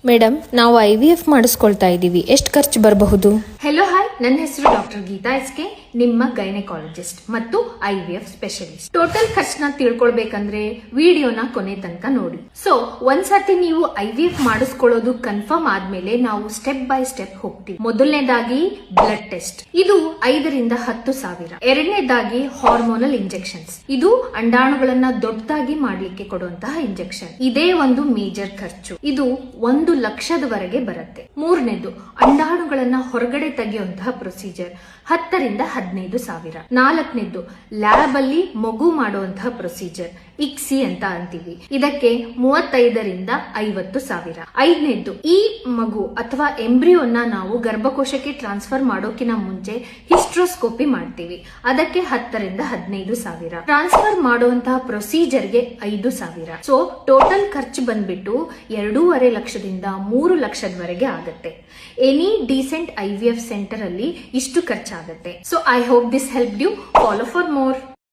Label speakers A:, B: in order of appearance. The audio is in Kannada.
A: ಮೇಡಮ್, ನಾವು IVF ಮಾಡಿಸ್ಕೊಳ್ತಾ ಇದ್ದೀವಿ, ಎಷ್ಟು ಖರ್ಚು ಬರಬಹುದು?
B: ಹೆಲೋ ಹಾಯ್, ನನ್ನ ಹೆಸರು ಡಾಕ್ಟರ್ ಗೀತಾ ಎಸ್ಕೆ, ನಿಮ್ಮ ಗೈನಕಾಲಜಿಸ್ಟ್ ಮತ್ತು IVF ಸ್ಪೆಷಲಿಸ್ಟ್. ಟೋಟಲ್ ಖರ್ಚನ್ನ ತಿಳ್ಕೊಳ್ಬೇಕಂದ್ರೆ ವಿಡಿಯೋನ ಕೊನೆ ತನಕ ನೋಡಿ. ಸೊ ಒಂದ್ಸತಿ ನೀವು IVF ಮಾಡಿಸ್ಕೊಳ್ಳೋದು ಕನ್ಫರ್ಮ್ ಆದ್ಮೇಲೆ ನಾವು ಸ್ಟೆಪ್ ಬೈ ಸ್ಟೆಪ್ ಹೋಗ್ತೀವಿ. ಮೊದಲನೇದಾಗಿ ಬ್ಲಡ್ ಟೆಸ್ಟ್, ಇದು 5 ರಿಂದ 10 ಸಾವಿರ. ಎರಡನೇದಾಗಿ ಹಾರ್ಮೋನಲ್ ಇಂಜೆಕ್ಷನ್ಸ್, ಇದು ಅಂಡಾಣುಗಳನ್ನ ದೊಡ್ಡದಾಗಿ ಮಾಡ್ಲಿಕ್ಕೆ ಕೊಡುವಂತಹ ಇಂಜೆಕ್ಷನ್. ಇದೇ ಒಂದು ಮೇಜರ್ ಖರ್ಚು, ಇದು 1 ಲಕ್ಷದವರೆಗೆ ಬರುತ್ತೆ. ಮೂರನೇದು ಅಂಡಾಣುಗಳನ್ನ ಹೊರಗಡೆ ತೆಗೆಯುವಂತಹ ಪ್ರೊಸೀಜರ್, 10 ರಿಂದ 15 ಸಾವಿರ. ನಾಲ್ಕನೇದು ಲ್ಯಾಬ್ ಅಲ್ಲಿ ಮಗು ಮಾಡುವಂತಹ ಪ್ರೊಸೀಜರ್, ಇಕ್ಸಿ ಅಂತ ಅಂತೀವಿ, ಇದಕ್ಕೆ 35 ರಿಂದ 50 ಸಾವಿರ. ಐದನೇದು ಈ ಮಗು ಅಥವಾ ಎಂಬ್ರಿಯೋನ ನಾವು ಗರ್ಭಕೋಶಕ್ಕೆ ಟ್ರಾನ್ಸ್ಫರ್ ಮಾಡೋಕಿನ ಮುಂಚೆ ಹಿಸ್ಟ್ರೋಸ್ಕೋಪಿ ಮಾಡ್ತೀವಿ, ಅದಕ್ಕೆ 10 ರಿಂದ 15 ಸಾವಿರ. ಟ್ರಾನ್ಸ್ಫರ್ ಮಾಡುವಂತಹ ಪ್ರೊಸೀಜರ್ಗೆ 5 ಸಾವಿರ. ಸೊ ಟೋಟಲ್ ಖರ್ಚು ಬಂದ್ಬಿಟ್ಟು 2.5 ಲಕ್ಷದಿಂದ 3 ಲಕ್ಷದವರೆಗೆ ಆಗುತ್ತೆ. ಎನಿ ಡೀಸೆಂಟ್ IVF ಸೆಂಟರ್ ಅಲ್ಲಿ ಇಷ್ಟು ಖರ್ಚಾಗುತ್ತೆ. So I hope this help you. Follow for more.